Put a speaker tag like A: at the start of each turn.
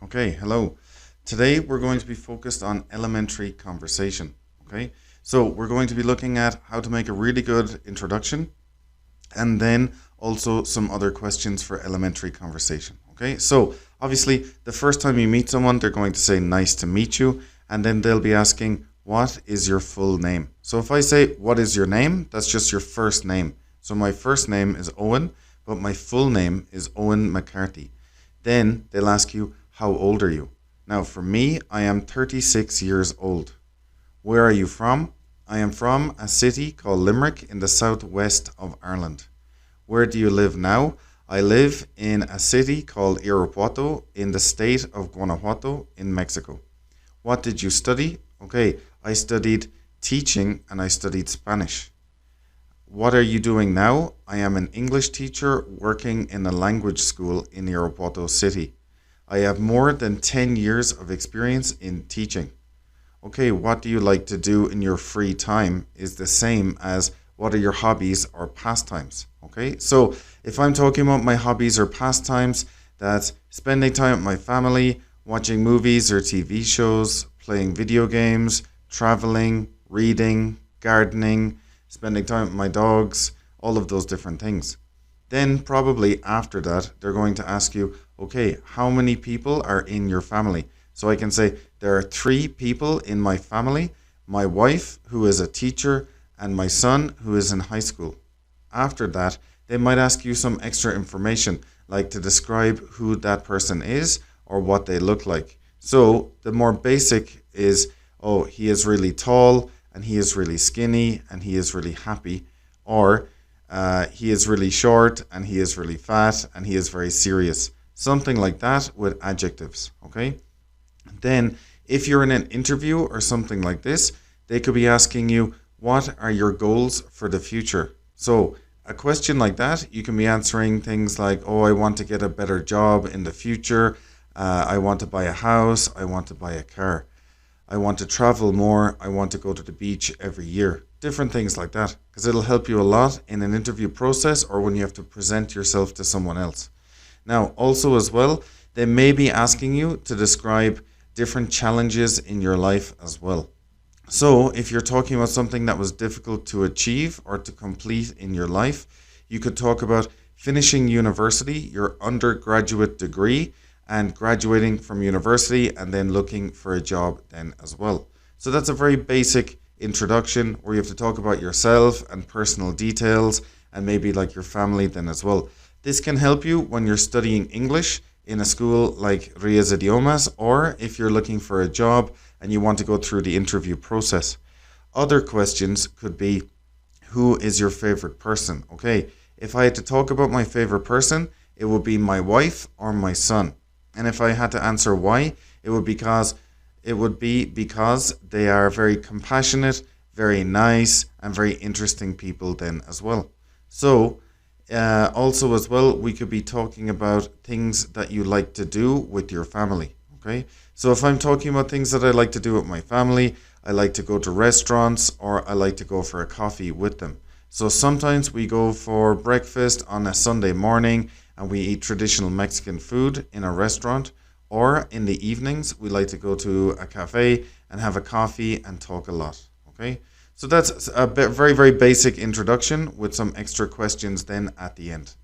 A: Okay, hello. Today we're going to be focused on elementary conversation. Okay, so we're going to be looking at how to make a really good introduction and then also some other questions for elementary conversation. Okay, so obviously the first time you meet someone, they're going to say nice to meet you, and then they'll be asking, what is your full name? So if I say, what is your name? That's just your first name. So my first name is Owen, but my full name is Owen McCarthy. Then they'll ask you, how old are you? Now, for me, I am 36 years old. Where are you from? I am from a city called Limerick in the southwest of Ireland. Where do you live now? I live in a city called Irapuato in the state of Guanajuato in Mexico. What did you study? Okay, I studied teaching and I studied Spanish. What are you doing now? I am an English teacher working in a language school in Irapuato City. I have more than 10 years of experience in teaching. Okay, what do you like to do in your free time is the same as what are your hobbies or pastimes. Okay, so if I'm talking about my hobbies or pastimes, that's spending time with my family, watching movies or TV shows, playing video games, traveling, reading, gardening, spending time with my dogs, all of those different things. Then probably after that, they're going to ask you, okay, how many people are in your family? So I can say there are 3 people in my family, my wife, who is a teacher, and my son, who is in high school. After that, they might ask you some extra information, like to describe who that person is or what they look like. So the more basic is, oh, he is really tall, and he is really skinny, and he is really happy, or he is really short, and he is really fat, and he is very serious. Something like that with adjectives, okay? Then, if you're in an interview or something like this, they could be asking you, what are your goals for the future? So, a question like that, you can be answering things like, oh, I want to get a better job in the future, I want to buy a house, I want to buy a car. I want to travel more, I want to go to the beach every year. Different things like that, because it'll help you a lot in an interview process or when you have to present yourself to someone else. Now, also as well, they may be asking you to describe different challenges in your life as well. So, if you're talking about something that was difficult to achieve or to complete in your life, you could talk about finishing university, your undergraduate degree, and graduating from university and then looking for a job then as well. So that's a very basic introduction where you have to talk about yourself and personal details and maybe like your family then as well. This can help you when you're studying English in a school like RIES IDIOMAS, or if you're looking for a job and you want to go through the interview process. Other questions could be, who is your favorite person? Okay, if I had to talk about my favorite person, it would be my wife or my son. And if I had to answer why, it would be because they are very compassionate, very nice, and very interesting people then as well. So, also as well, we could be talking about things that you like to do with your family, okay? So if I'm talking about things that I like to do with my family, I like to go to restaurants or I like to go for a coffee with them. So sometimes we go for breakfast on a Sunday morning and we eat traditional Mexican food in a restaurant, or in the evenings we like to go to a cafe and have a coffee and talk a lot, okay? So that's a very, very basic introduction with some extra questions then at the end.